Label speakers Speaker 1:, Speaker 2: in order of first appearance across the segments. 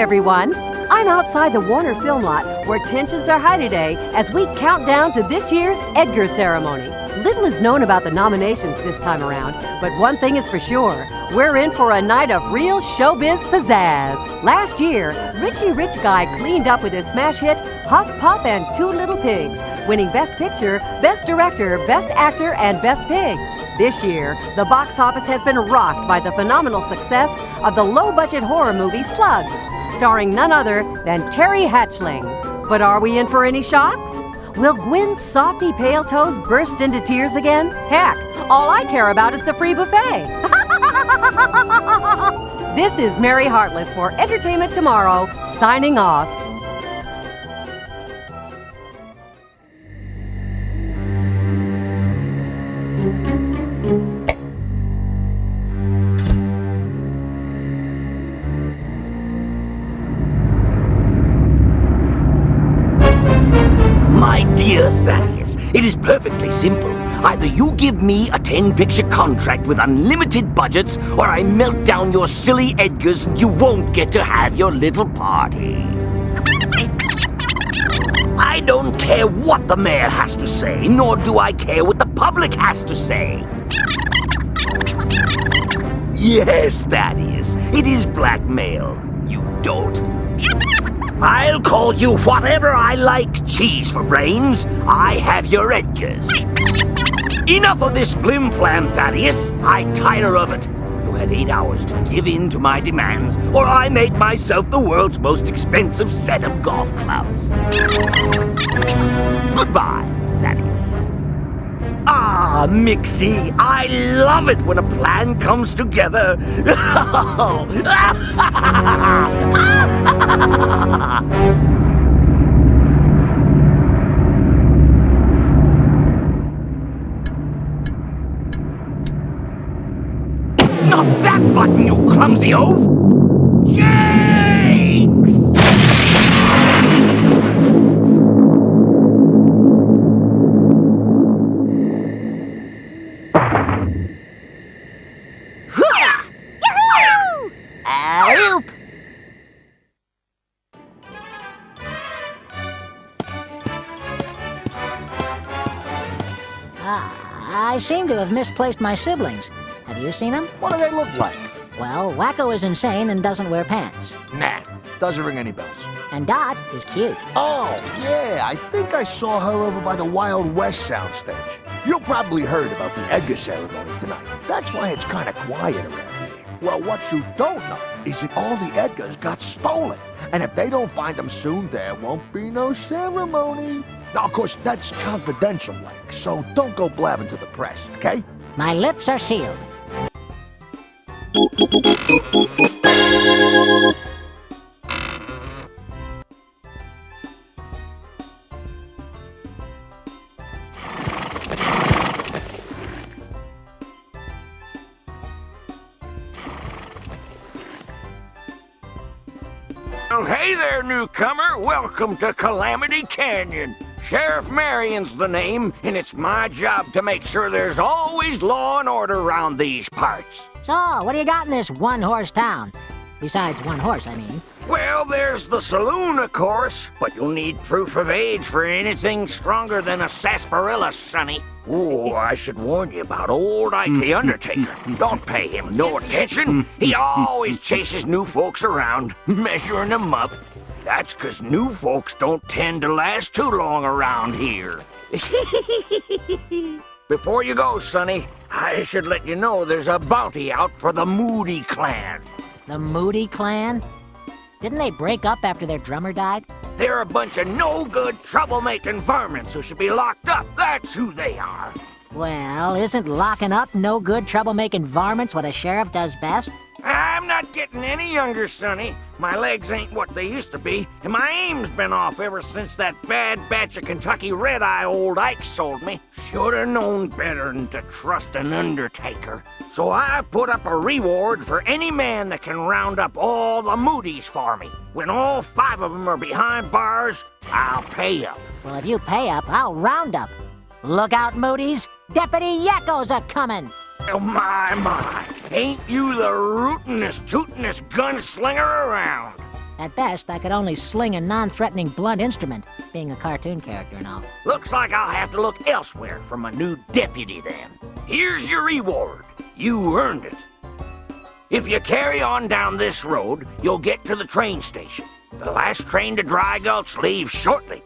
Speaker 1: everyone! I'm outside the Warner Film Lot where tensions are high today as we count down to this year's Edgar ceremony. Little is known about the nominations this time around, but one thing is for sure, we're in for a night of real showbiz pizzazz. Last year, Richie Rich Guy cleaned up with his smash hit Huff Puff and Two Little Pigs, winning Best Picture, Best Director, Best Actor, and Best Pigs. This year, the box office has been rocked by the phenomenal success of the low-budget horror movie Slugs, starring none other than Terry Hatchling. But are we in for any shocks? Will Gwen's softy pale toes burst into tears again? Heck, all I care about is the free buffet. This is Mary Heartless for Entertainment Tomorrow, signing off.
Speaker 2: Dear Thaddeus, it is perfectly simple. Either you give me a 10-picture contract with unlimited budgets, or I melt down your silly Edgars and you won't get to have your little party. I don't care what the mayor has to say, nor do I care what the public has to say. Yes, Thaddeus, it is blackmail, you dolt. I'll call you whatever I like, cheese for brains. I have your Edgars. Enough of this flim-flam, Thaddeus. I tire of it. You have 8 hours to give in to my demands, or I make myself the world's most expensive set of golf clubs. Goodbye, Thaddeus. Ah, Mixie, I love it when a plan comes together. Not that button, you clumsy oaf! Jinx! Alley-oop!
Speaker 3: I seem to have misplaced my siblings. Have you seen them?
Speaker 4: What do they look like?
Speaker 3: Well, Wacko is insane and doesn't wear pants.
Speaker 4: Nah, doesn't ring any bells.
Speaker 3: And Dot is cute.
Speaker 4: Oh, yeah, I think I saw her over by the Wild West soundstage. You probably heard about the Edgar ceremony tonight. That's why it's kind of quiet around here. Well, what you don't know is that all the Edgars got stolen. And if they don't find them soon, there won't be no ceremony. Now, of course, that's confidential, like, so don't go blabbing to the press, okay?
Speaker 3: My lips are sealed.
Speaker 2: Well, hey there, newcomer. Welcome to Calamity Canyon. Sheriff Marion's the name, and it's my job to make sure there's always law and order around these parts.
Speaker 3: So, what do you got in this one-horse town? Besides one horse, I mean.
Speaker 2: Well, there's the saloon, of course, but you'll need proof of age for anything stronger than a sarsaparilla, sonny. Ooh, I should warn you about old Ike the Undertaker. Don't pay him no attention. He always chases new folks around, measuring them up. That's 'cause new folks don't tend to last too long around here. Before you go, sonny, I should let you know there's a bounty out for the Moody clan.
Speaker 3: The Moody clan? Didn't they break up after their drummer died?
Speaker 2: They're a bunch of no-good, troublemaking varmints who should be locked up. That's who they are.
Speaker 3: Well, isn't locking up no good troublemaking varmints what a sheriff does best?
Speaker 2: I'm not getting any younger, sonny. My legs ain't what they used to be, and my aim's been off ever since that bad batch of Kentucky red-eye old Ike sold me. Should've known better than to trust an undertaker. So I put up a reward for any man that can round up all the Moodies for me. When all 5 of them are behind bars, I'll pay up.
Speaker 3: Well, if you pay up, I'll round up. Look out, Moodies! Deputy Yakko's a-comin'!
Speaker 2: Oh, my. Ain't you the rootin'est, tootin'est gunslinger around?
Speaker 3: At best, I could only sling a non-threatening blunt instrument, being a cartoon character and all.
Speaker 2: Looks like I'll have to look elsewhere for my new deputy then. Here's your reward. You earned it. If you carry on down this road, you'll get to the train station. The last train to Dry Gulch leaves shortly.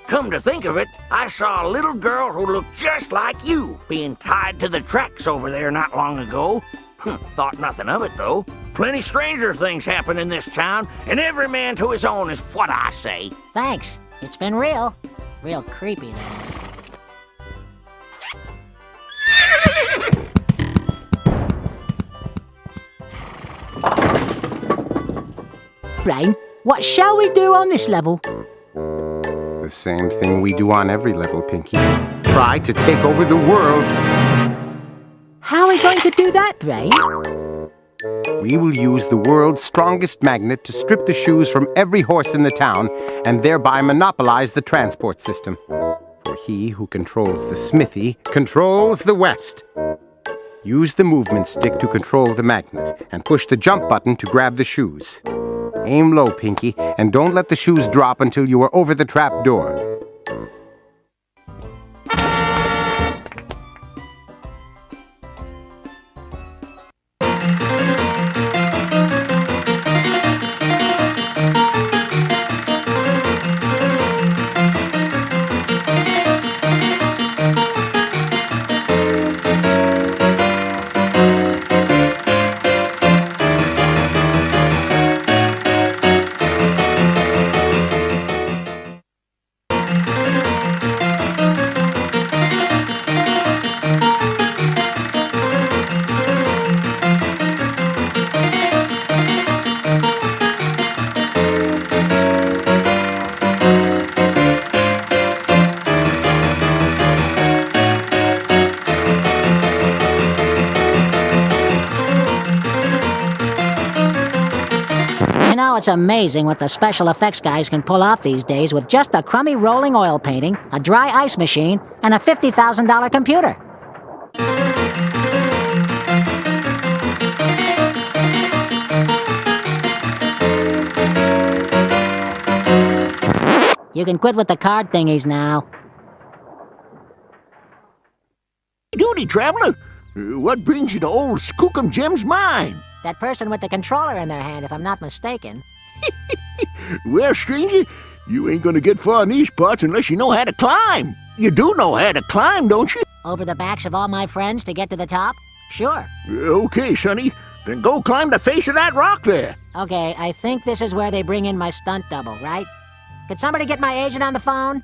Speaker 2: Come to think of it, I saw a little girl who looked just like you being tied to the tracks over there not long ago. Thought nothing of it, though. Plenty stranger things happen in this town, and every man to his own is what I say.
Speaker 3: Thanks. It's been real creepy there. Brain, what shall we do on this level?
Speaker 5: The same thing we do on every level, Pinky. Try to take over the world.
Speaker 3: How are we going to do that, Brain?
Speaker 5: We will use the world's strongest magnet to strip the shoes from every horse in the town and thereby monopolize the transport system. For he who controls the smithy controls the West. Use the movement stick to control the magnet and push the jump button to grab the shoes. Aim low, Pinky, and don't let the shoes drop until you are over the trap door.
Speaker 3: It's amazing what the special effects guys can pull off these days with just a crummy rolling oil painting, a dry ice machine, and a $50,000 computer. You can quit with the card thingies now.
Speaker 4: Howdy, traveler. What brings you to old Skookum Jim's mine?
Speaker 3: That person with the controller in their hand, if I'm not mistaken.
Speaker 4: Well, stranger, you ain't gonna get far in these parts unless you know how to climb. You do know how to climb, don't you?
Speaker 3: Over the backs of all my friends to get to the top? Sure.
Speaker 4: Okay, sonny. Then go climb the face of that rock there.
Speaker 3: Okay, I think this is where they bring in my stunt double, right? Could somebody get my agent on the phone?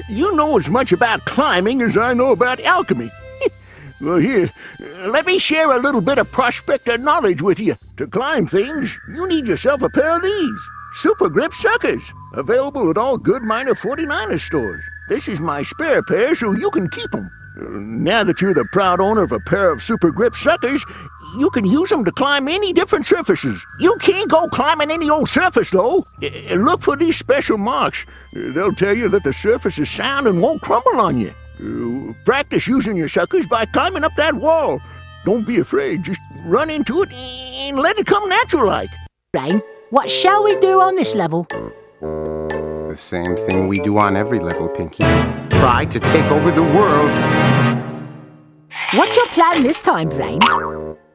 Speaker 4: You know as much about climbing as I know about alchemy. Well, here, let me share a little bit of prospector knowledge with you. To climb things, you need yourself a pair of these. Super Grip Suckers. Available at all good minor 49er stores. This is my spare pair, so you can keep them. Now that you're the proud owner of a pair of Super Grip Suckers, you can use them to climb any different surfaces. You can't go climbing any old surface, though. Look for these special marks. They'll tell you that the surface is sound and won't crumble on you. Practice using your suckers by climbing up that wall. Don't be afraid. Just run into it and let it come natural-like.
Speaker 3: Brain, what shall we do on this level?
Speaker 5: The same thing we do on every level, Pinky. Try to take over the world.
Speaker 3: What's your plan this time, Brain?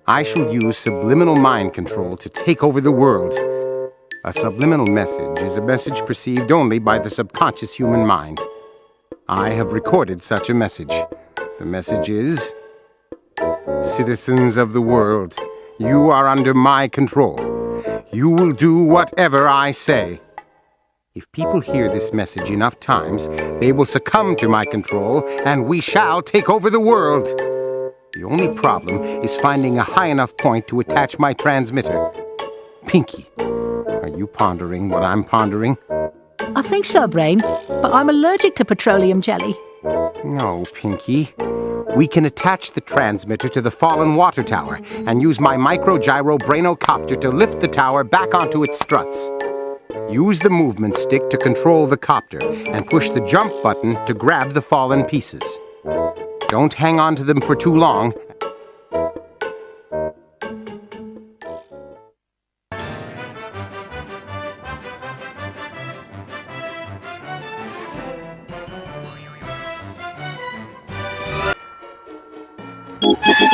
Speaker 5: I shall use subliminal mind control to take over the world. A subliminal message is a message perceived only by the subconscious human mind. I have recorded such a message. The message is, citizens of the world, you are under my control. You will do whatever I say. If people hear this message enough times, they will succumb to my control, and we shall take over the world. The only problem is finding a high enough point to attach my transmitter. Pinky, are you pondering what I'm pondering?
Speaker 6: I think so, Brain, but I'm allergic to petroleum jelly.
Speaker 5: No, Pinky. We can attach the transmitter to the fallen water tower and use my micro-gyro brainocopter to lift the tower back onto its struts. Use the movement stick to control the copter and push the jump button to grab the fallen pieces. Don't hang on to them for too long.
Speaker 7: Your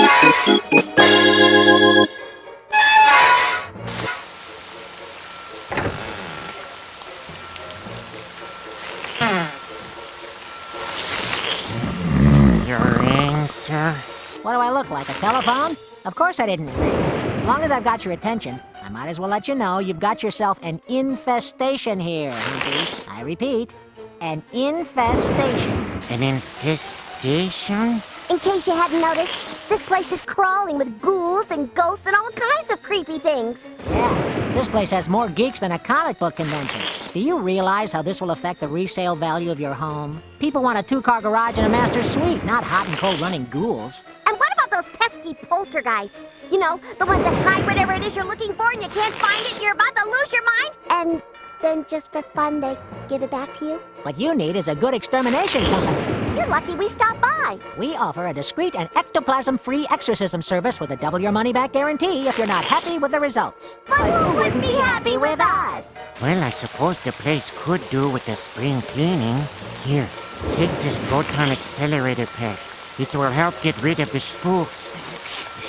Speaker 7: answer?
Speaker 3: What do I look like, a telephone? Of course I didn't ring. As long as I've got your attention, I might as well let you know you've got yourself an infestation here, Hinky. I repeat, an infestation.
Speaker 7: An infestation?
Speaker 8: In case you hadn't noticed, this place is crawling with ghouls and ghosts and all kinds of creepy things.
Speaker 3: Yeah, this place has more geeks than a comic book convention. Do you realize how this will affect the resale value of your home? People want a 2-car garage and a master suite, not hot and cold running ghouls.
Speaker 8: And what about those pesky poltergeists? You know, the ones that hide whatever it is you're looking for and you can't find it and you're about to lose your mind? And then just for fun, they give it back to you?
Speaker 3: What you need is a good extermination company.
Speaker 8: You're lucky we stopped by.
Speaker 3: We offer a discreet and ectoplasm-free exorcism service with a double your money-back guarantee if you're not happy with the results.
Speaker 8: But who wouldn't be happy with us?
Speaker 7: Well, I suppose the place could do with a spring cleaning. Here, take this proton accelerator pack. It will help get rid of the spooks.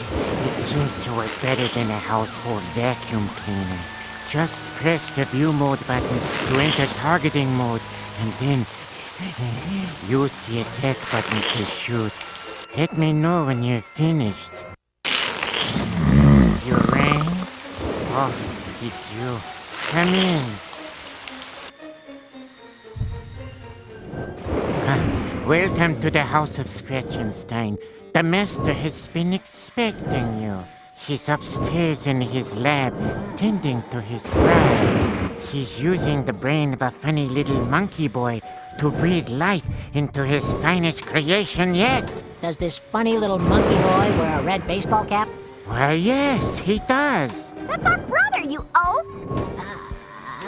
Speaker 7: It seems to work better than a household vacuum cleaner. Just press the view mode button to enter targeting mode, and then use the attack button to shoot. Let me know when you're finished. You rang? Oh, it's you. Come in. Welcome to the House of Scratchenstein. The master has been expecting you. He's upstairs in his lab, tending to his bride. He's using the brain of a funny little monkey boy to breathe life into his finest creation yet.
Speaker 3: Does this funny little monkey boy wear a red baseball cap?
Speaker 7: Why, yes, he does.
Speaker 8: That's our brother, you oaf!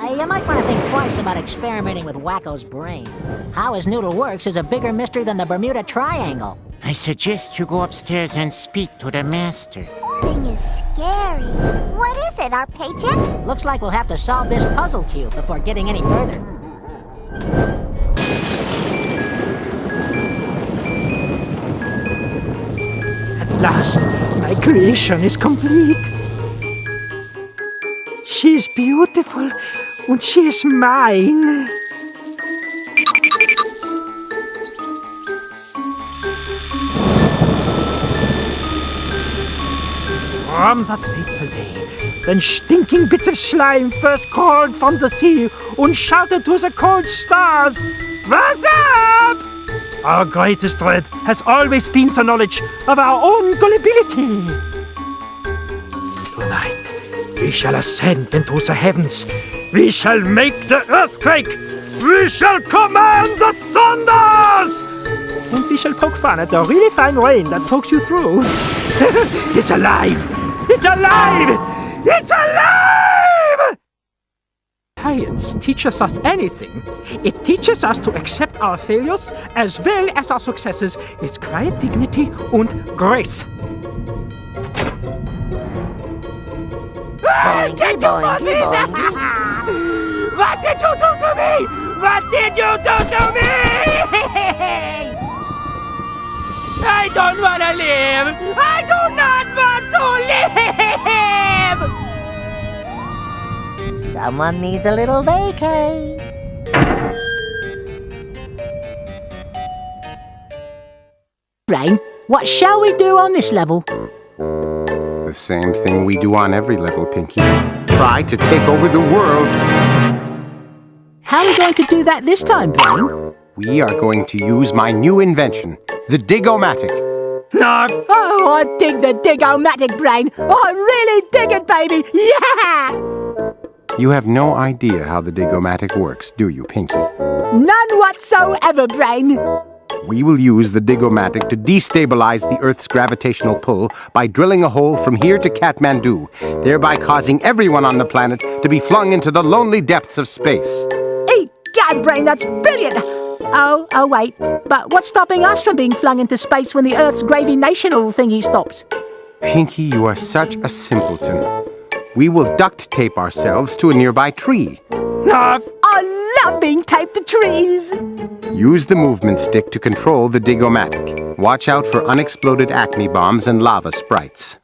Speaker 3: You might want to think twice about experimenting with Wacko's brain. How his noodle works is a bigger mystery than the Bermuda Triangle.
Speaker 7: I suggest you go upstairs and speak to the master.
Speaker 8: Thing is scary. What is it, our paychecks?
Speaker 3: Looks like we'll have to solve this puzzle cube before getting any further.
Speaker 9: At last, my creation is complete. She is beautiful, and she is mine. From that fateful day, then stinking bits of slime first crawled from the sea and shouted to the cold stars, "What's up?" Our greatest dread has always been the knowledge of our own gullibility. Tonight, we shall ascend into the heavens. We shall make the earthquake. We shall command the thunders. And we shall poke fun at the really fine rain that pokes you through. It's alive! It's alive! It's alive! Science teaches us anything. It teaches us to accept our failures as well as our successes with quiet dignity and grace. Get your fuzzies! What did you do to me? What did you do to me? I don't want to live! I do not want to live!
Speaker 10: Someone needs a little vacay.
Speaker 6: Brain, what shall we do on this level?
Speaker 5: The same thing we do on every level, Pinky. Try to take over the world.
Speaker 6: How are we going to do that this time, Brain?
Speaker 5: We are going to use my new invention, the Dig-O-Matic.
Speaker 9: No,
Speaker 6: Oh, I dig the Dig-O-Matic, Brain. Oh, I really dig it, baby. Yeah!
Speaker 5: You have no idea how the Dig-O-Matic works, do you, Pinky?
Speaker 6: None whatsoever, Brain.
Speaker 5: We will use the Dig-O-Matic to destabilize the Earth's gravitational pull by drilling a hole from here to Kathmandu, thereby causing everyone on the planet to be flung into the lonely depths of space.
Speaker 6: Egad, Brain, that's brilliant. Oh, wait. But what's stopping us from being flung into space when the Earth's gravitational thingy stops?
Speaker 5: Pinky, you are such a simpleton. We will duct tape ourselves to a nearby tree.
Speaker 9: no.
Speaker 6: I love being taped to trees.
Speaker 5: Use the movement stick to control the Dig-O-Matic. Watch out for unexploded acme bombs and lava sprites.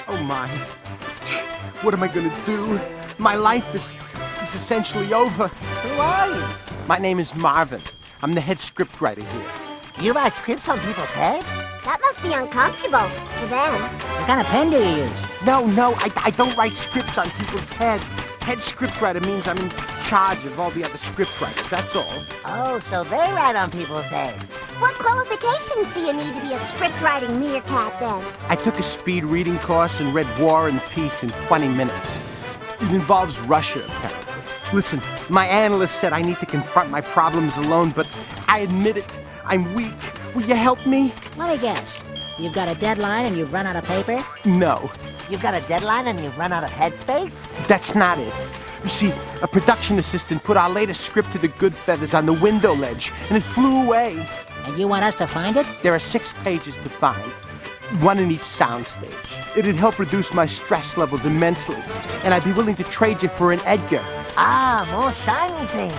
Speaker 11: Oh my. What am I gonna do? My life is essentially over.
Speaker 10: Who are you?
Speaker 11: My name is Marvin. I'm the head scriptwriter here.
Speaker 10: You write scripts on people's heads?
Speaker 8: That must be uncomfortable for them.
Speaker 3: What kind of pen do you use?
Speaker 11: No, I don't write scripts on people's heads. Head scriptwriter means I'm in charge of all the other scriptwriters, that's all.
Speaker 10: Oh, so they write on people's heads.
Speaker 8: What qualifications do you need to be a script-writing meerkat, then?
Speaker 11: I took a speed reading course and read War and Peace in 20 minutes. It involves Russia, apparently. Listen, my analyst said I need to confront my problems alone, but I admit it. I'm weak. Will you help me?
Speaker 3: Let me guess. You've got a deadline and you've run out of paper?
Speaker 11: No,
Speaker 10: You've got a deadline and you've run out of headspace?
Speaker 11: that's not it. You see, a production assistant put our latest script to the good feathers on the window ledge, and it flew away.
Speaker 3: And you want us to find it?
Speaker 11: There are 6 pages to find, one in each soundstage. It'd help reduce my stress levels immensely, and I'd be willing to trade you for an Edgar.
Speaker 10: Ah, more shiny things.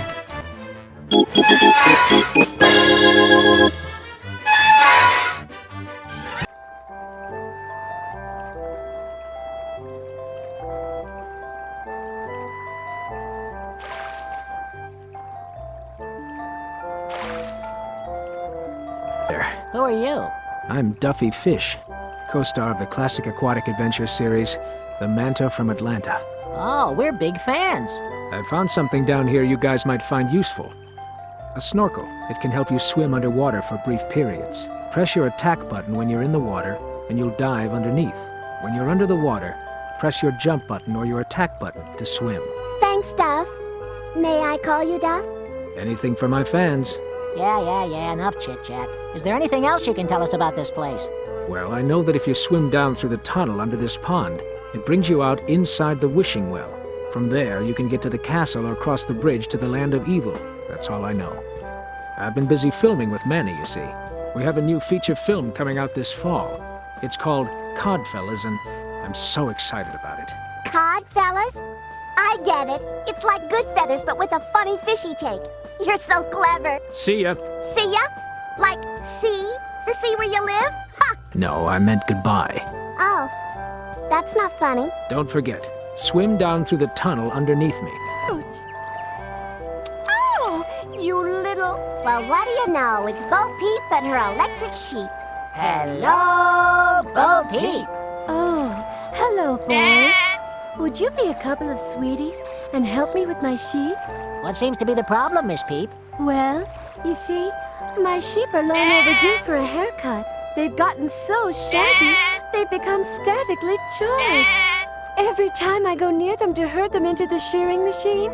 Speaker 3: Who are you?
Speaker 9: I'm Duffy Fish, co-star of the classic aquatic adventure series, The Manta from Atlanta.
Speaker 3: Oh, we're big fans.
Speaker 9: I found something down here you guys might find useful. A snorkel. It can help you swim underwater for brief periods. Press your attack button when you're in the water, and you'll dive underneath. When you're under the water, press your jump button or your attack button to swim.
Speaker 8: Thanks, Duff. May I call you Duff?
Speaker 9: Anything for my fans.
Speaker 3: Yeah, enough chit-chat. Is there anything else you can tell us about this place?
Speaker 9: Well, I know that if you swim down through the tunnel under this pond, it brings you out inside the wishing well. From there, you can get to the castle or cross the bridge to the land of evil. That's all I know. I've been busy filming with Manny, you see. We have a new feature film coming out this fall. It's called Codfellas, and I'm so excited about it.
Speaker 8: Cod, fellas? I get it. It's like Goodfeathers, but with a funny fishy take. You're so clever.
Speaker 9: See ya.
Speaker 8: See ya? Like sea? The sea where you live? Ha!
Speaker 9: No, I meant goodbye.
Speaker 8: Oh, that's not funny.
Speaker 9: Don't forget, swim down through the tunnel underneath me.
Speaker 8: Oh, you little... Well, what do you know? It's Bo Peep and her electric sheep.
Speaker 10: Hello, Bo Peep.
Speaker 12: Oh, hello, boys. Would you be a couple of sweeties and help me with my sheep?
Speaker 3: What seems to be the problem, Miss Peep?
Speaker 12: Well, you see, my sheep are long overdue for a haircut. They've gotten so shaggy, they've become statically charged. Every time I go near them to herd them into the shearing machine,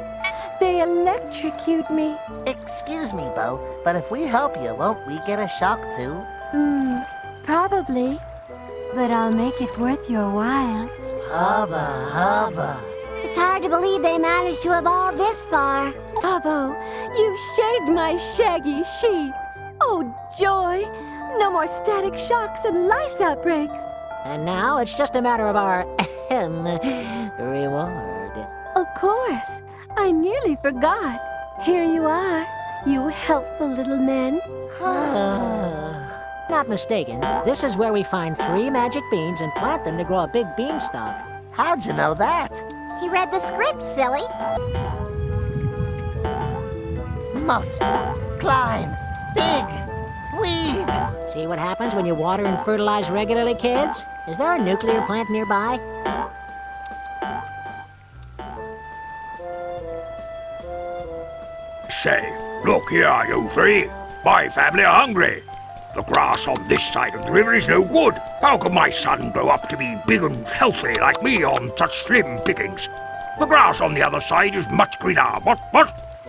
Speaker 12: they electrocute me.
Speaker 10: Excuse me, Bo, but if we help you, won't we get a shock too?
Speaker 12: Probably. But I'll make it worth your while.
Speaker 10: Hubba, hubba.
Speaker 8: It's hard to believe they managed to evolve this far.
Speaker 12: Pavo, you've shaved my shaggy sheep. Oh, joy! No more static shocks and lice outbreaks.
Speaker 3: And now it's just a matter of our reward.
Speaker 12: Of course. I nearly forgot. Here you are, you helpful little men.
Speaker 3: Not mistaken, this is where we find 3 magic beans and plant them to grow a big beanstalk.
Speaker 10: How'd you know that?
Speaker 8: He read the script, silly.
Speaker 10: Must climb big weed.
Speaker 3: See what happens when you water and fertilize regularly, kids? Is there a nuclear plant nearby?
Speaker 13: Say, look here, you 3. My family are hungry. The grass on this side of the river is no good. How can my son grow up to be big and healthy like me on such slim pickings? The grass on the other side is much greener. What?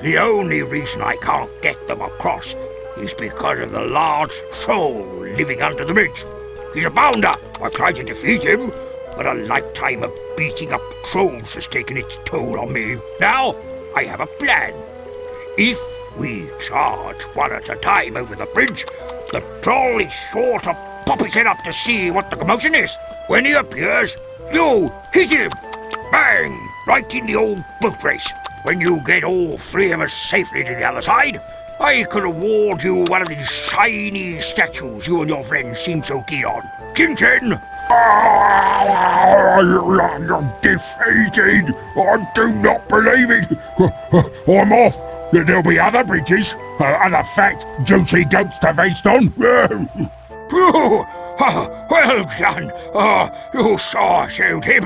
Speaker 13: The only reason I can't get them across is because of the large troll living under the bridge. He's a bounder. I've tried to defeat him, but a lifetime of beating up trolls has taken its toll on me. Now, I have a plan. If we charge one at a time over the bridge, the troll is sure to pop his head up to see what the commotion is. When he appears, you hit him. Bang! Right in the old boat race. When you get all three of us safely to the other side, I could award you one of these shiny statues you and your friends seem so keen on. Chin-chin!
Speaker 14: You're defeated! I do not believe it! I'm off! There'll be other bridges, other fat, juicy goats to feast on!
Speaker 13: Well done! You saw-shoot him!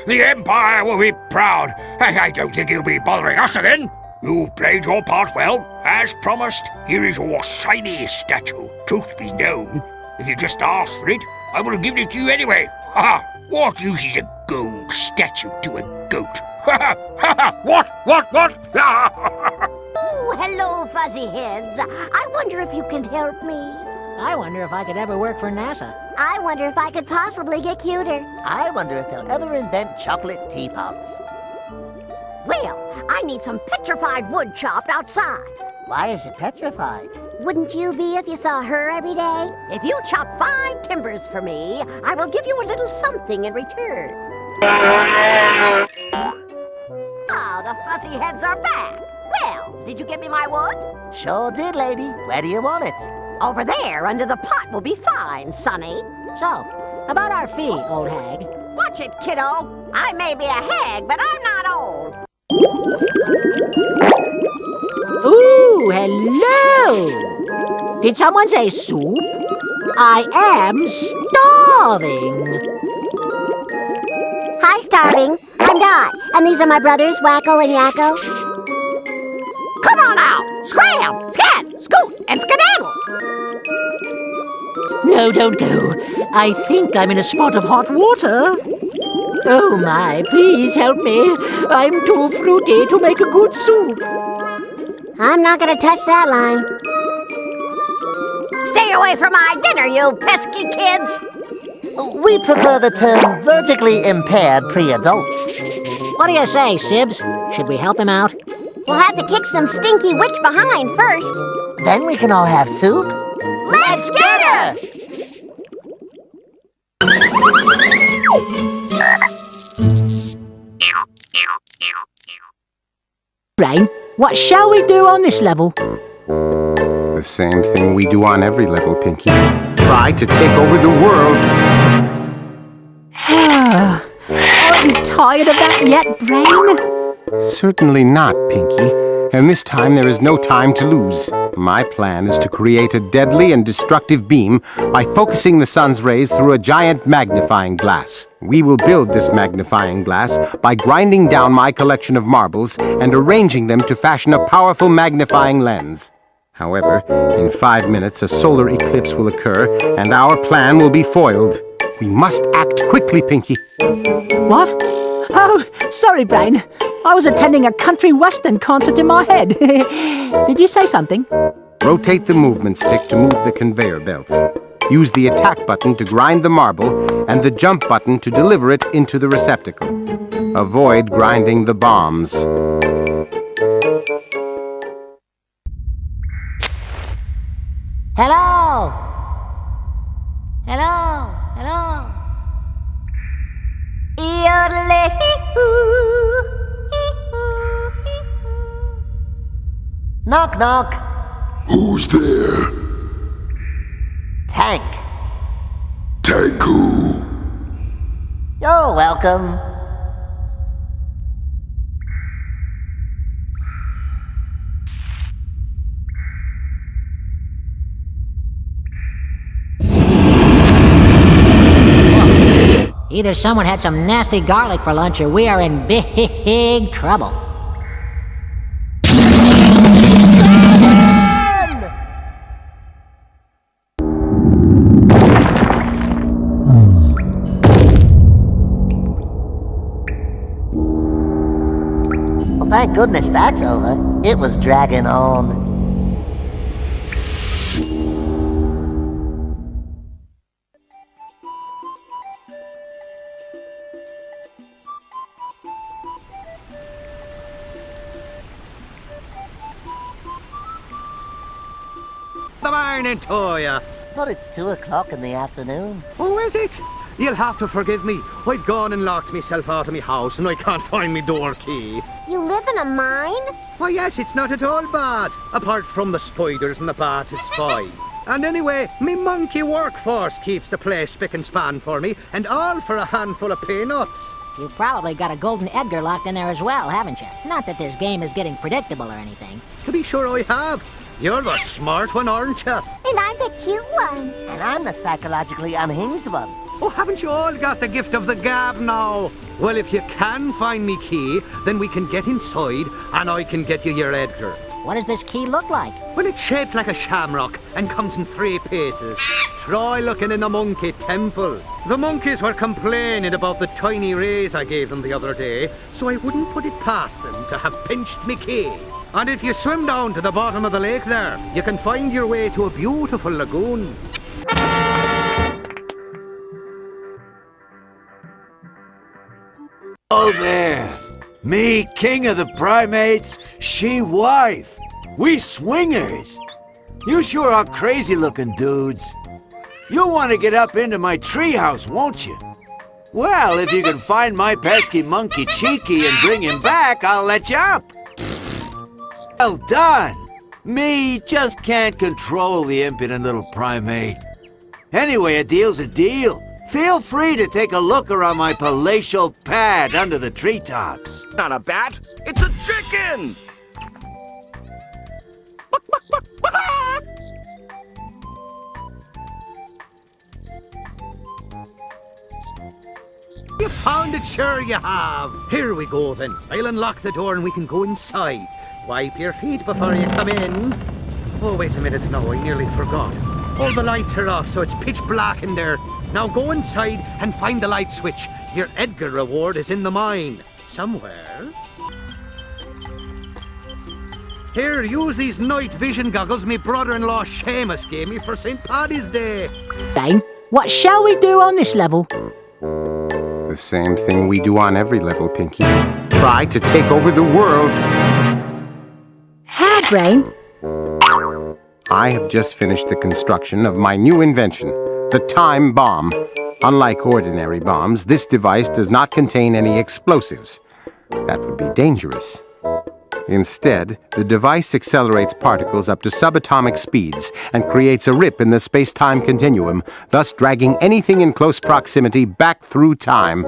Speaker 13: The Empire will be proud! I don't think he'll be bothering us again! You played your part well. As promised, here is your shiny statue. Truth be known, if you just asked for it, I would have given it to you anyway. What use is a gold statue to a goat? What?
Speaker 8: Oh, hello, fuzzy heads. I wonder if you can help me.
Speaker 3: I wonder if I could ever work for NASA.
Speaker 8: I wonder if I could possibly get cuter.
Speaker 10: I wonder if they'll ever invent chocolate teapots.
Speaker 8: Well, I need some petrified wood chopped outside.
Speaker 10: Why is it petrified?
Speaker 8: Wouldn't you be if you saw her every day? If you chop 5 timbers for me, I will give you a little something in return. Ah, the fuzzy heads are back. Well, did you get me my wood?
Speaker 10: Sure did, lady. Where do you want it?
Speaker 8: Over there, under the pot will be fine, Sonny.
Speaker 3: So, about our fee, old hag.
Speaker 8: Watch it, kiddo. I may be a hag, but I'm not old.
Speaker 6: Ooh, hello! Did someone say soup? I am starving.
Speaker 8: Hi, Starving. I'm Dot, and these are my brothers, Wacko and Yakko. Come on out! Scram! Scat! Scoot! And skedaddle!
Speaker 6: No, don't go. I think I'm in a spot of hot water. Oh my, please help me. I'm too fruity to make a good soup.
Speaker 8: I'm not gonna touch that line. Stay away from my dinner, you pesky kids!
Speaker 10: We prefer the term vertically impaired pre-adults.
Speaker 3: What do you say, Sibs? Should we help him out?
Speaker 8: We'll have to kick some stinky witch behind first.
Speaker 10: Then we can all have soup.
Speaker 8: Let's get her!
Speaker 6: Brain, what shall we do on this level?
Speaker 5: The same thing we do on every level, Pinky. Try to take over the world.
Speaker 6: Aren't you tired of that yet, Brain?
Speaker 5: Certainly not, Pinky. And this time there is no time to lose. My plan is to create a deadly and destructive beam by focusing the sun's rays through a giant magnifying glass. We will build this magnifying glass by grinding down my collection of marbles and arranging them to fashion a powerful magnifying lens. However, in 5 minutes a solar eclipse will occur and our plan will be foiled. We must act quickly, Pinky.
Speaker 6: What? Oh, sorry, Brain. I was attending a country western concert in my head. Did you say something?
Speaker 5: Rotate the movement stick to move the conveyor belt. Use the attack button to grind the marble and the jump button to deliver it into the receptacle. Avoid grinding the bombs.
Speaker 3: Hello? Hello? Hello?
Speaker 10: Knock, knock.
Speaker 14: Who's there?
Speaker 10: Tank.
Speaker 14: Tank who?
Speaker 10: You're welcome.
Speaker 3: Either someone had some nasty garlic for lunch or we are in big trouble.
Speaker 10: Well, thank goodness that's over. It was dragging on.
Speaker 15: The morning to ya.
Speaker 10: But it's 2 o'clock in the afternoon.
Speaker 4: Oh, is it? You'll have to forgive me. I've gone and locked myself out of my house and I can't find my door key.
Speaker 8: You live in a mine?
Speaker 4: Why, yes, it's not at all bad. Apart from the spiders and the bats, it's fine. And anyway, me monkey workforce keeps the place spick and span for me, and all for a handful of peanuts.
Speaker 3: You've probably got a golden Edgar locked in there as well, haven't you? Not that this game is getting predictable or anything.
Speaker 4: To be sure I have. You're the smart one, aren't you?
Speaker 8: And I'm the cute one.
Speaker 10: And I'm the psychologically unhinged one.
Speaker 4: Oh, haven't you all got the gift of the gab now? Well, if you can find me key, then we can get inside and I can get you your Edgar.
Speaker 3: What does this key look like?
Speaker 4: Well, it's shaped like a shamrock and comes in 3 pieces. Try looking in the monkey temple. The monkeys were complaining about the tiny raise I gave them the other day, so I wouldn't put it past them to have pinched me key. And if you swim down to the bottom of the lake there, you can find your way to a beautiful lagoon.
Speaker 15: Oh there! Me, king of the primates, she wife. We swingers. You sure are crazy-looking dudes. You'll want to get up into my treehouse, won't you? Well, if you can find my pesky monkey Cheeky and bring him back, I'll let you up. Well done. Me just can't control the impudent little primate. Anyway, a deal's a deal. Feel free to take a look around my palatial pad under the treetops.
Speaker 2: Not a bat, it's a chicken!
Speaker 4: You found it, sure you have. Here we go then. I'll unlock the door and we can go inside. Wipe your feet before you come in. Oh, wait a minute, no, I nearly forgot. All the lights are off, so it's pitch black in there. Now go inside and find the light switch. Your Edgar reward is in the mine. Somewhere. Here, use these night vision goggles me brother-in-law Seamus gave me for St. Paddy's Day.
Speaker 6: Dane, what shall we do on this level?
Speaker 5: The same thing we do on every level, Pinky. Try to take over the world.
Speaker 12: How, Brain?
Speaker 5: I have just finished the construction of my new invention, the time bomb. Unlike ordinary bombs, this device does not contain any explosives. That would be dangerous. Instead, the device accelerates particles up to subatomic speeds and creates a rip in the space-time continuum, thus dragging anything in close proximity back through time.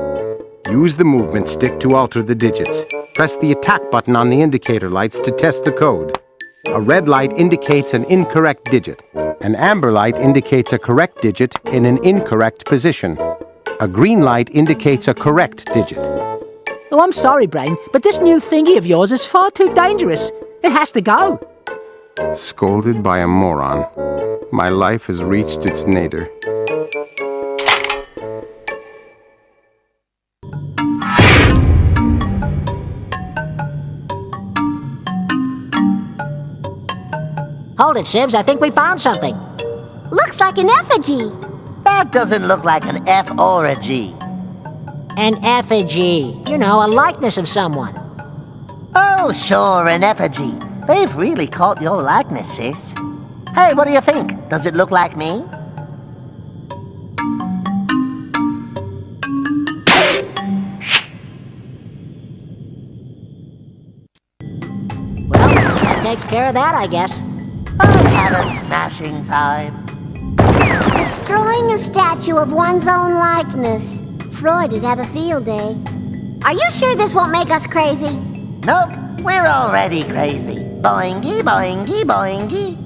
Speaker 5: Use the movement stick to alter the digits. Press the attack button on the indicator lights to test the code. A red light indicates an incorrect digit. An amber light indicates a correct digit in an incorrect position. A green light indicates a correct digit.
Speaker 6: Oh, I'm sorry, Brain, but this new thingy of yours is far too dangerous. It has to go.
Speaker 5: Scolded by a moron. My life has reached its nadir.
Speaker 3: Hold it, Sibs. I think we found something.
Speaker 8: Looks like an effigy.
Speaker 10: That doesn't look like an F or a G.
Speaker 3: An effigy. You know, a likeness of someone.
Speaker 10: Oh, sure, an effigy. They've really caught your likeness, sis. Hey, what do you think? Does it look like me?
Speaker 3: Well, that takes care of that, I guess.
Speaker 10: I've had a smashing time.
Speaker 8: Destroying a statue of one's own likeness. Freud would have a field day. Are you sure this won't make us crazy?
Speaker 10: Nope, we're already crazy. Boingy, boingy, boingy.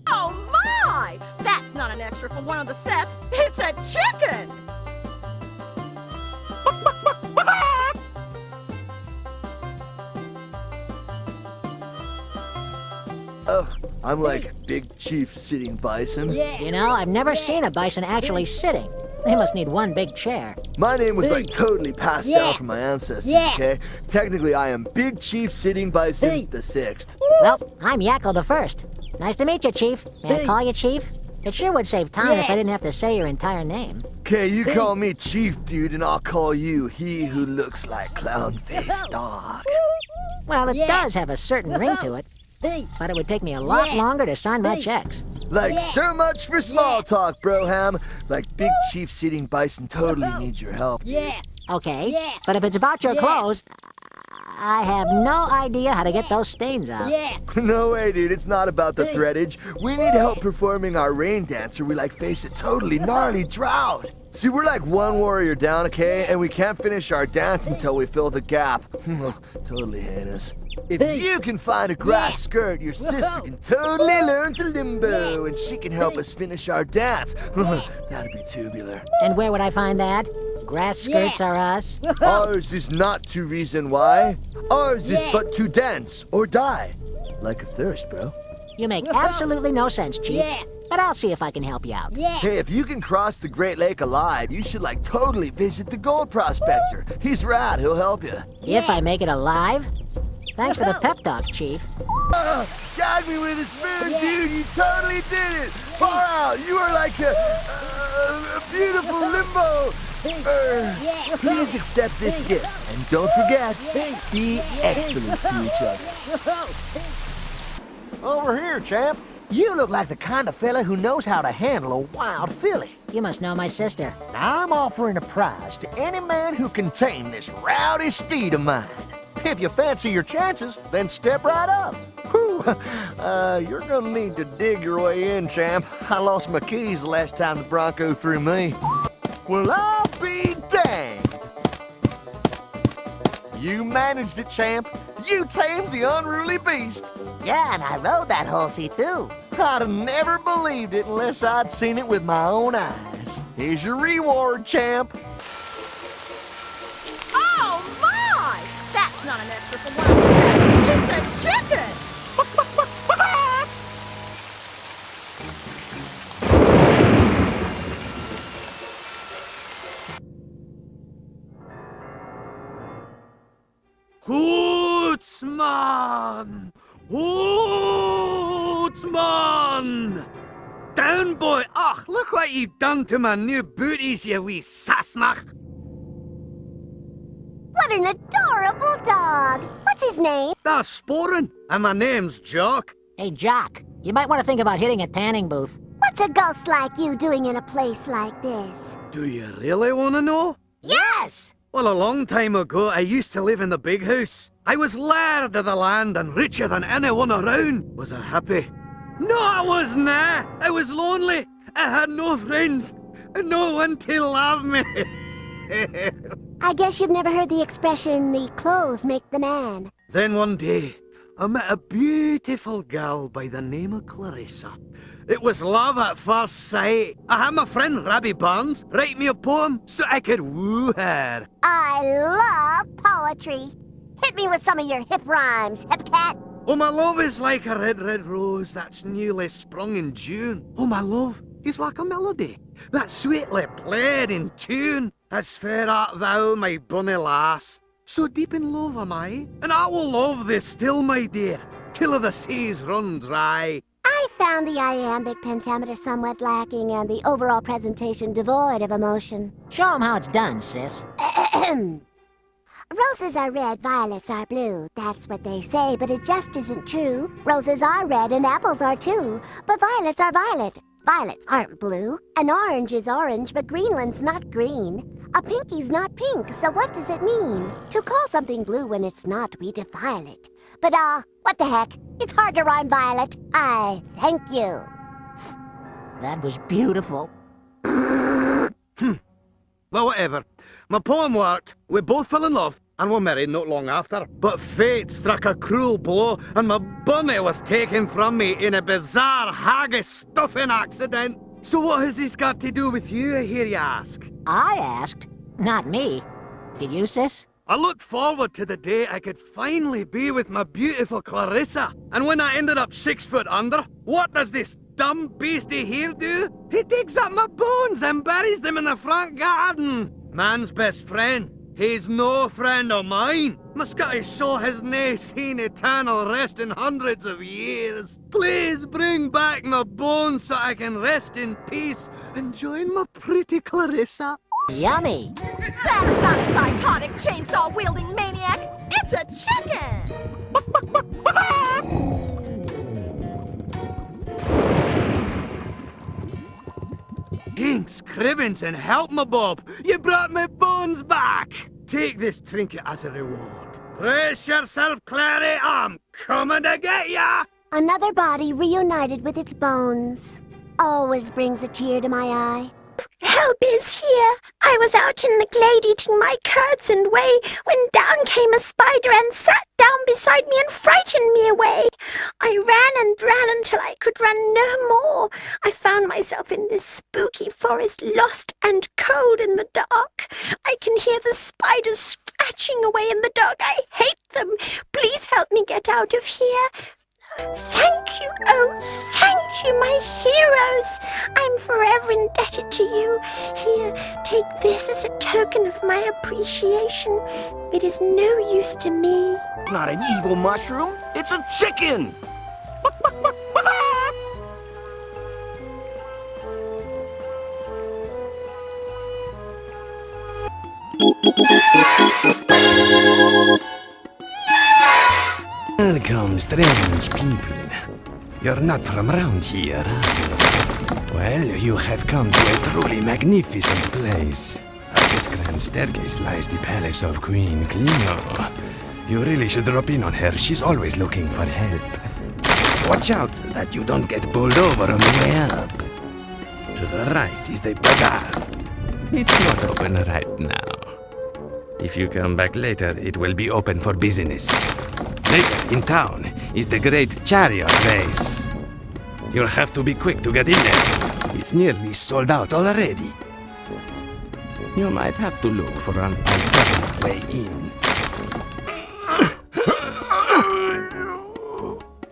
Speaker 16: Oh my! That's not an extra from one of the sets. It's a chicken!
Speaker 17: Oh, I'm like Big Chief sitting bison.
Speaker 3: You know, I've never seen a bison actually sitting. They must need one big chair.
Speaker 17: My name was like totally passed down from my ancestors, okay? Technically, I am Big Chief sitting bison the 6th.
Speaker 3: Well, I'm Yakko the 1st. Nice to meet you, Chief. May I call you Chief? It sure would save time if I didn't have to say your entire name.
Speaker 17: Okay, you call me Chief, dude, and I'll call you he who looks like clown-faced dog.
Speaker 3: Well, it does have a certain ring to it. But it would take me a lot longer to sign my checks.
Speaker 17: Like, so much for small talk, Broham. Like, Big Chief Sitting Bison totally needs your help.
Speaker 3: Okay, but if it's about your clothes, I have no idea how to get those stains out.
Speaker 17: No way, dude. It's not about the threadage. We need help performing our rain dance, or we, like, face a totally gnarly drought. See, we're like one warrior down, okay? And we can't finish our dance until we fill the gap. Totally heinous. If you can find a grass skirt, your sister can totally learn to limbo, and she can help us finish our dance. That'd be tubular.
Speaker 3: And where would I find that? Grass skirts are us?
Speaker 17: Ours is not to reason why. Ours is but to dance or die. Like a thirst, bro.
Speaker 3: You make absolutely no sense, Chief. But I'll see if I can help you out.
Speaker 17: Hey, if you can cross the Great Lake alive, you should, like, totally visit the gold prospector. He's rad. He'll help you.
Speaker 3: If I make it alive? Thanks for the pep talk, Chief.
Speaker 17: Got me with a spoon, dude. You totally did it. Far out. You are like a beautiful limbo. Please accept this gift. And don't forget, be excellent to each other.
Speaker 4: Over here, champ. You look like the kind of fella who knows how to handle a wild filly.
Speaker 3: You must know my sister.
Speaker 4: I'm offering a prize to any man who can tame this rowdy steed of mine. If you fancy your chances, then step right up. Whew. You're gonna need to dig your way in, champ. I lost my keys the last time the Bronco threw me. Well, I'll be danged. You managed it, champ. You tamed the unruly beast.
Speaker 10: Yeah, and I rode that horsey, too.
Speaker 4: I'd have never believed it unless I'd seen it with my own eyes. Here's your reward, champ.
Speaker 16: Oh, my! That's not an extra for one of the pets. It's a chicken!
Speaker 15: Hootsman! Hootsman! Down, boy! Ach, look what you've done to my new booties, you wee sassnach!
Speaker 8: What an adorable dog. What's his name?
Speaker 15: That's Sporin, and my name's Jock.
Speaker 3: Hey, Jock, you might want to think about hitting a tanning booth.
Speaker 8: What's a ghost like you doing in a place like this?
Speaker 15: Do you really want to know?
Speaker 8: Yes!
Speaker 15: Well, a long time ago, I used to live in the big house. I was laird of the land and richer than anyone around. Was I happy? No, I wasn't. I was lonely. I had no friends, and no one to love me.
Speaker 8: I guess you've never heard the expression, the clothes make the man.
Speaker 15: Then one day, I met a beautiful girl by the name of Clarissa. It was love at first sight. I had my friend Rabbi Barnes write me a poem so I could woo her.
Speaker 8: I love poetry. Hit me with some of your hip rhymes, hip cat.
Speaker 15: Oh, my love is like a red, red rose that's newly sprung in June. Oh, my love is like a melody that's sweetly played in tune. As fair art thou, my bonny lass. So deep in love am I, and I will love thee still, my dear, till the seas run dry.
Speaker 8: I found the iambic pentameter somewhat lacking and the overall presentation devoid of emotion.
Speaker 3: Show 'em how it's done, sis.
Speaker 8: Roses are red, violets are blue. That's what they say, but it just isn't true. Roses are red and apples are too, but violets are violet. Violets aren't blue. An orange is orange, but Greenland's not green. A pinky's not pink, so what does it mean? To call something blue when it's not, we defile it. But what the heck? It's hard to rhyme violet. I thank you.
Speaker 3: That was beautiful.
Speaker 15: Well, whatever. My poem worked. We both fell in love, and were married not long after. But fate struck a cruel blow, and my bunny was taken from me in a bizarre haggis stuffing accident. So what has this got to do with you, I hear you ask?
Speaker 3: I asked, not me. Did you, sis?
Speaker 15: I looked forward to the day I could finally be with my beautiful Clarissa. And when I ended up 6 foot under, what does this dumb beastie here do? He digs up my bones and buries them in the front garden. Man's best friend. He's no friend of mine. My Scottish soul has nae seen eternal rest in hundreds of years. Please bring back my bones so I can rest in peace and join my pretty Clarissa.
Speaker 3: Yummy.
Speaker 16: That's not a psychotic chainsaw-wielding maniac. It's a chicken.
Speaker 18: Thanks, Cribbins, and help me, Bob. You brought my bones back. Take this trinket as a reward. Brace yourself, Clary. I'm coming to get ya.
Speaker 8: Another body reunited with its bones always brings a tear to my eye.
Speaker 19: Help is here. I was out in the glade eating my curds and whey when down came a spider and sat down beside me and frightened me away. I ran and ran until I could run no more. I found myself in this spooky forest, lost and cold in the dark. I can hear the spiders scratching away in the dark. I hate them. Please help me get out of here. Thank you, oh, thank you, my heroes. I'm forever indebted to you. Here, take this as a token of my appreciation. It is no use to me.
Speaker 2: Not an evil mushroom, it's a chicken!
Speaker 20: Welcome, strange people. You're not from around here, are you? Well, you have come to a truly magnificent place. Up this grand staircase lies the palace of Queen Clio. You really should drop in on her. She's always looking for help. Watch out that you don't get bowled over on the way up. To the right is the bazaar. It's not open right now. If you come back later, it will be open for business. Later in town is the great chariot race. You'll have to be quick to get in there. It's nearly sold out already. You might have to look for an alternate way in.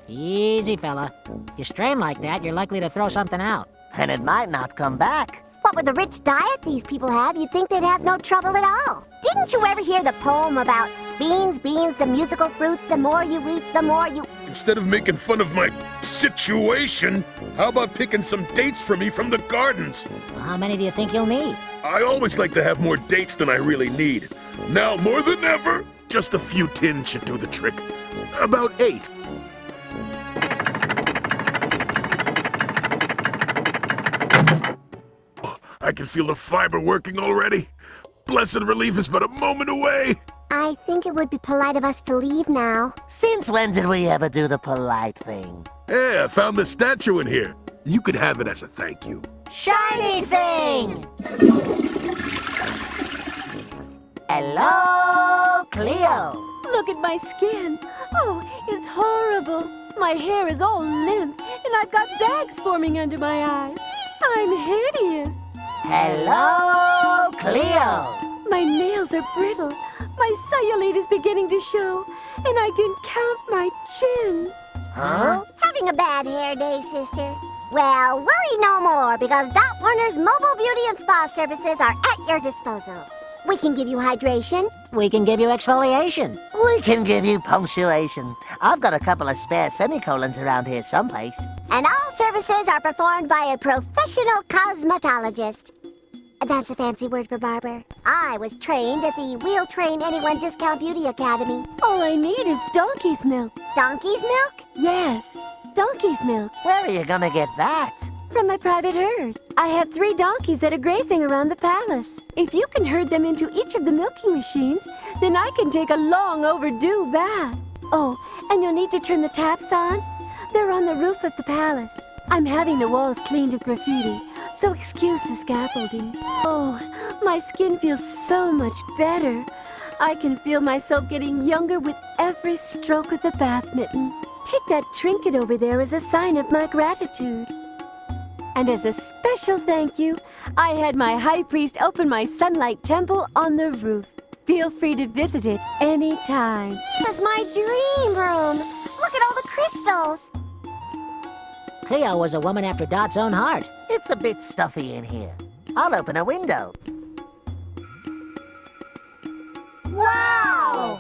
Speaker 3: Easy, fella. You strain like that, you're likely to throw something out.
Speaker 10: And it might not come back.
Speaker 8: What with the rich diet these people have, you'd think they'd have no trouble at all. Didn't you ever hear the poem about beans, the musical fruit, the more you eat, the more you...
Speaker 14: Instead of making fun of my situation, how about picking some dates for me from the gardens?
Speaker 3: Well, how many do you think you'll need?
Speaker 14: I always like to have more dates than I really need. Now, more than ever, just a few tins should do the trick. About 8. I can feel the fiber working already. Blessed relief is but a moment away.
Speaker 8: I think it would be polite of us to leave now.
Speaker 10: Since when did we ever do the polite thing?
Speaker 14: Hey, I found the statue in here. You could have it as a thank you.
Speaker 10: Shiny thing! Hello, Cleo.
Speaker 12: Look at my skin. Oh, it's horrible. My hair is all limp, and I've got bags forming under my eyes. I'm hideous.
Speaker 10: Hello, Cleo.
Speaker 12: My nails are brittle. My cellulite is beginning to show, and I can count my chin.
Speaker 10: Huh?
Speaker 8: Having a bad hair day, sister? Well, worry no more, because Dot Warner's mobile beauty and spa services are at your disposal. We can give you hydration.
Speaker 3: We can give you exfoliation.
Speaker 10: We can give you punctuation. I've got a couple of spare semicolons around here someplace.
Speaker 8: And all services are performed by a professional cosmetologist. That's a fancy word for barber. I was trained at the We'll Train Anyone Discount Beauty Academy.
Speaker 12: All I need is donkey's milk.
Speaker 8: Donkey's milk?
Speaker 12: Yes, donkey's milk.
Speaker 10: Where are you gonna get that?
Speaker 12: From my private herd. I have 3 donkeys that are grazing around the palace. If you can herd them into each of the milking machines, then I can take a long overdue bath. Oh, and you'll need to turn the taps on. They're on the roof of the palace. I'm having the walls cleaned of graffiti, so excuse the scaffolding. Oh, my skin feels so much better. I can feel myself getting younger with every stroke of the bath mitten. Take that trinket over there as a sign of my gratitude. And as a special thank you, I had my high priest open my sunlight temple on the roof. Feel free to visit it anytime.
Speaker 8: This is my dream room. Look at all the crystals.
Speaker 3: Cleo was a woman after Dot's own heart.
Speaker 10: It's a bit stuffy in here. I'll open a window.
Speaker 8: Wow!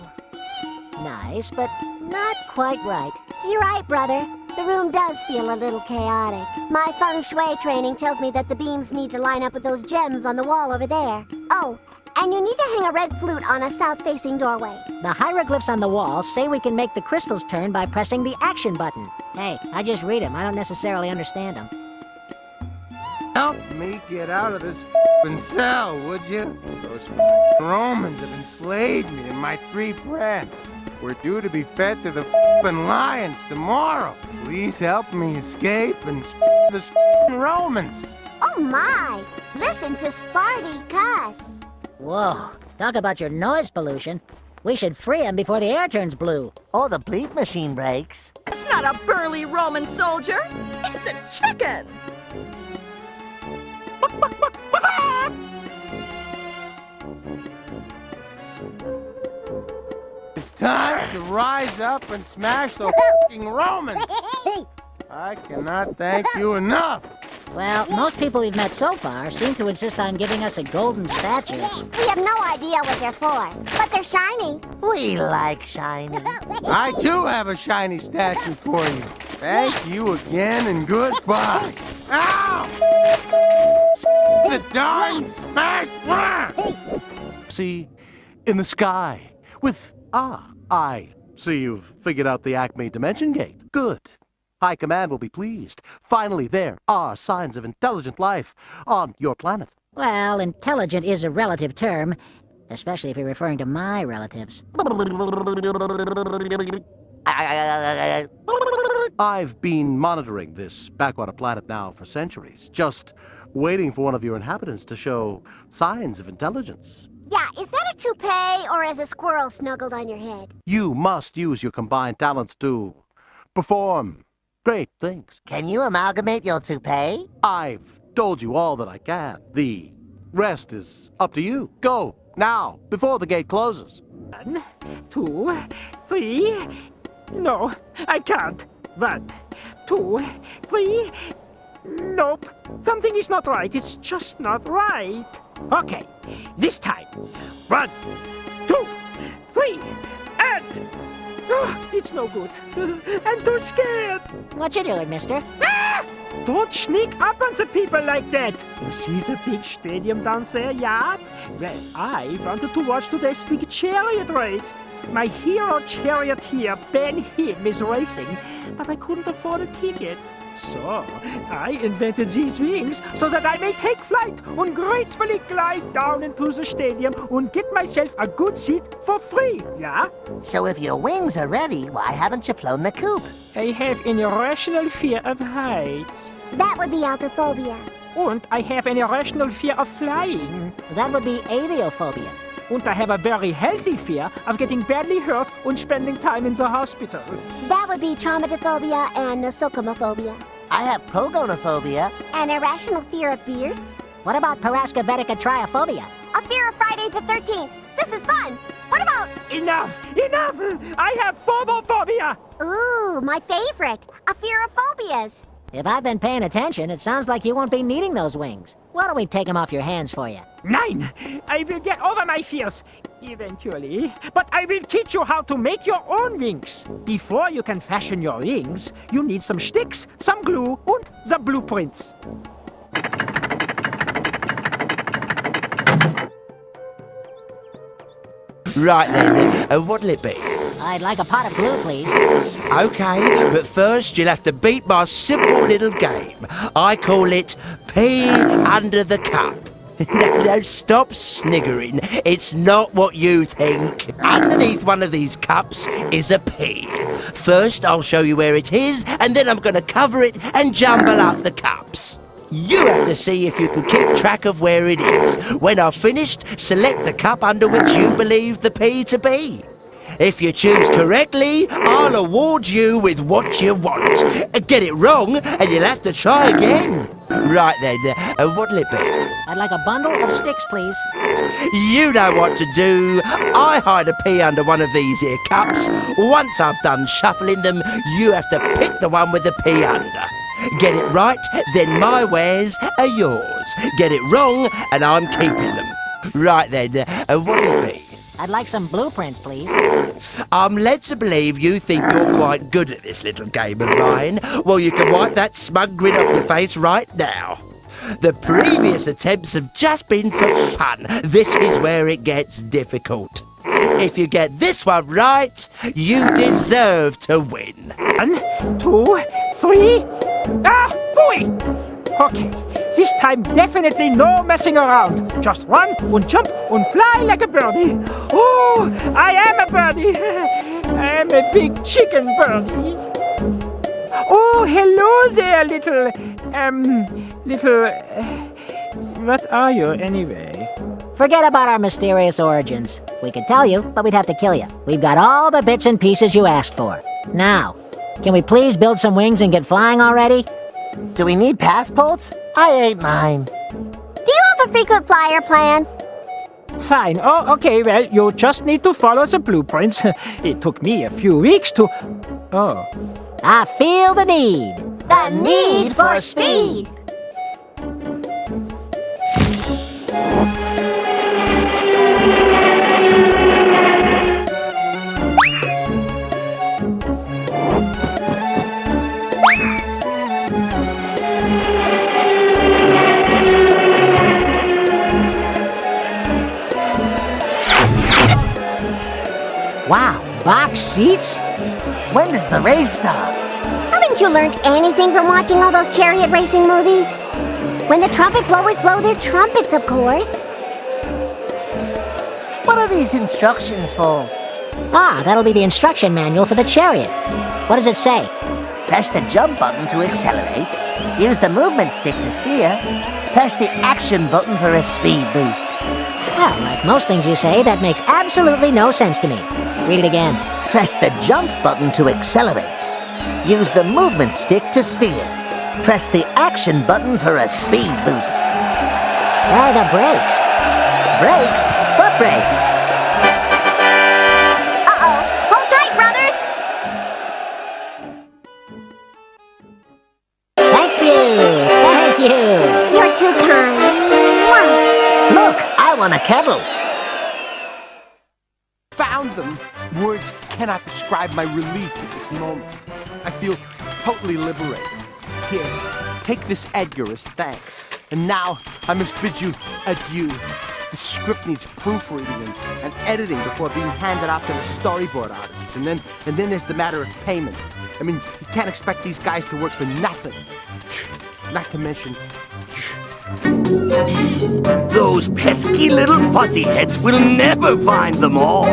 Speaker 3: Nice, but not quite right.
Speaker 8: You're right, brother. The room does feel a little chaotic. My feng shui training tells me that the beams need to line up with those gems on the wall over there. Oh, and you need to hang a red flute on a south-facing doorway.
Speaker 3: The hieroglyphs on the wall say we can make the crystals turn by pressing the action button. Hey, I just read them. I don't necessarily understand them.
Speaker 11: Help me get out of this cell, would you? Those Romans have enslaved me and my 3 friends. We're due to be fed to the lions tomorrow. Please help me escape and the Romans.
Speaker 8: Oh my! Listen to Sparty cuss.
Speaker 3: Whoa, talk about your noise pollution. We should free him before the air turns blue.
Speaker 10: Or the bleep machine breaks.
Speaker 16: It's not a burly Roman soldier. It's a chicken.
Speaker 11: It's time to rise up and smash the Romans. I cannot thank you enough.
Speaker 3: Well, most people we've met so far seem to insist on giving us a golden statue.
Speaker 8: We have no idea what they're for, but they're shiny.
Speaker 10: We like shiny.
Speaker 11: I too have a shiny statue for you. Thank you again and goodbye. Ow! The darn smash!
Speaker 21: See, in the sky, with I see you've figured out the Acme Dimension Gate. Good. High Command will be pleased. Finally, there are signs of intelligent life on your planet.
Speaker 3: Well, intelligent is a relative term, especially if you're referring to my relatives.
Speaker 21: I've been monitoring this backwater planet now for centuries, just waiting for one of your inhabitants to show signs of intelligence.
Speaker 8: Yeah, is that a toupee or is a squirrel snuggled on your head?
Speaker 21: You must use your combined talents to perform great things.
Speaker 10: Can you amalgamate your toupee?
Speaker 21: I've told you all that I can. The rest is up to you. Go, now, before the gate closes.
Speaker 9: 1, 2, 3... No, I can't. 1, 2, 3... Nope. Something is not right. It's just not right. Okay, this time. 1, 2, 3, and... Oh, it's no good. I'm too scared.
Speaker 3: What you doing, mister?
Speaker 9: Ah! Don't sneak up on the people like that. You see the big stadium down there, yeah? Well, I wanted to watch today's big chariot race. My hero charioteer, Ben Him, is racing, but I couldn't afford a ticket. So, I invented these wings so that I may take flight and gracefully glide down into the stadium and get myself a good seat for free, yeah?
Speaker 10: So if your wings are ready, why haven't you flown the coop?
Speaker 9: I have an irrational fear of heights.
Speaker 8: That would be altophobia.
Speaker 9: And I have an irrational fear of flying.
Speaker 3: That would be aviophobia.
Speaker 9: And I have a very healthy fear of getting badly hurt and spending time in the hospital.
Speaker 8: That would be traumatophobia and nosocomophobia.
Speaker 10: I have pogonophobia.
Speaker 8: An irrational fear of beards.
Speaker 3: What about paraskevetica triophobia?
Speaker 8: A fear of Friday the 13th. This is fun. What about...
Speaker 9: Enough! Enough! I have phobophobia!
Speaker 8: Ooh, my favorite. A fear of phobias.
Speaker 3: If I've been paying attention, it sounds like you won't be needing those wings. Why don't we take them off your hands for you?
Speaker 9: Nein! I will get over my fears, eventually. But I will teach you how to make your own wings. Before you can fashion your wings, you need some sticks, some glue, and the blueprints.
Speaker 15: Right then, what'll it be?
Speaker 3: I'd like a pot of glue, please.
Speaker 15: Okay, but first you'll have to beat my simple little game. I call it Pea Under the Cup. No, stop sniggering. It's not what you think. Underneath one of these cups is a pea. First, I'll show you where it is, and then I'm going to cover it and jumble up the cups. You have to see if you can keep track of where it is. When I've finished, select the cup under which you believe the pea to be. If you choose correctly, I'll award you with what you want. Get it wrong, and you'll have to try again. Right then, what'll it be?
Speaker 3: I'd like a bundle of sticks, please.
Speaker 15: You know what to do. I hide a pea under one of these here cups. Once I've done shuffling them, you have to pick the one with the pea under. Get it right, then my wares are yours. Get it wrong, and I'm keeping them. Right then, what'll it be?
Speaker 3: I'd like some blueprints, please.
Speaker 15: I'm led to believe you think you're quite good at this little game of mine. Well, you can wipe that smug grin off your face right now. The previous attempts have just been for fun. This is where it gets difficult. If you get this one right, you deserve to win.
Speaker 9: 1, 2, 3... Ah, 4! Okay, This time, definitely no messing around. Just run and jump and fly like a birdie. Oh, I am a birdie. I am a big chicken birdie. Oh, hello there, what are you anyway?
Speaker 3: Forget about our mysterious origins. We could tell you, but we'd have to kill you. We've got all the bits and pieces you asked for. Now, can we please build some wings and get flying already?
Speaker 10: Do we need passports? I ate mine.
Speaker 8: Do you have a frequent flyer plan?
Speaker 9: Fine. Oh, okay, well, you just need to follow the blueprints. It took me a few weeks to... Oh.
Speaker 3: I feel the need.
Speaker 10: The need for speed.
Speaker 3: Wow, box seats?
Speaker 10: When does the race start?
Speaker 8: Haven't you learned anything from watching all those chariot racing movies? When the trumpet blowers blow their trumpets, of course.
Speaker 10: What are these instructions for?
Speaker 3: Ah, that'll be the instruction manual for the chariot. What does it say?
Speaker 10: Press the jump button to accelerate. Use the movement stick to steer. Press the action button for a speed boost.
Speaker 3: Well, like most things you say, that makes absolutely no sense to me. Read it again.
Speaker 10: Press the jump button to accelerate. Use the movement stick to steer. Press the action button for a speed boost.
Speaker 3: Where are the brakes?
Speaker 10: Brakes? What brakes?
Speaker 8: Uh-oh. Hold tight, brothers.
Speaker 3: Thank you. Thank you.
Speaker 8: You're too kind. Mwah.
Speaker 10: Look, I want a kettle.
Speaker 11: Found them! Words cannot describe my relief at this moment. I feel totally liberated. Here, take this Edgar as thanks. And now, I must bid you adieu. The script needs proofreading and editing before being handed out to the storyboard artists. And then there's the matter of payment. I mean, you can't expect these guys to work for nothing. Not to mention...
Speaker 2: Those pesky little fuzzy heads will never find them all.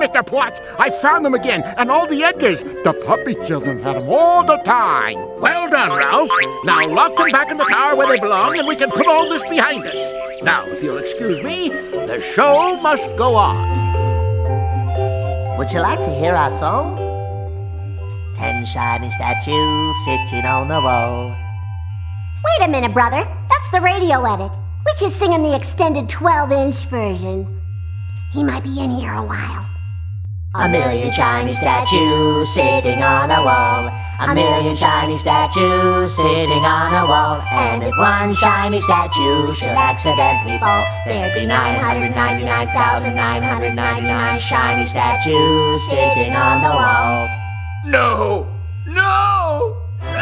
Speaker 1: Mr. Potts, I found them again, and all the Edgars. The puppy children had them all the time. Well done, Ralph. Now lock them back in the tower where they belong, and we can put all this behind us. Now, if you'll excuse me, the show must go on.
Speaker 10: Would you like to hear our song? 10 shiny statues sitting on the wall.
Speaker 8: Wait a minute, brother. That's the radio edit. We're just singing the extended 12-inch version. He might be in here a while.
Speaker 10: A million shiny statues sitting on a wall. A million shiny statues sitting on a wall. And if one shiny statue should accidentally fall, there'd be 999,999 shiny statues sitting on the wall.
Speaker 2: No! No! No!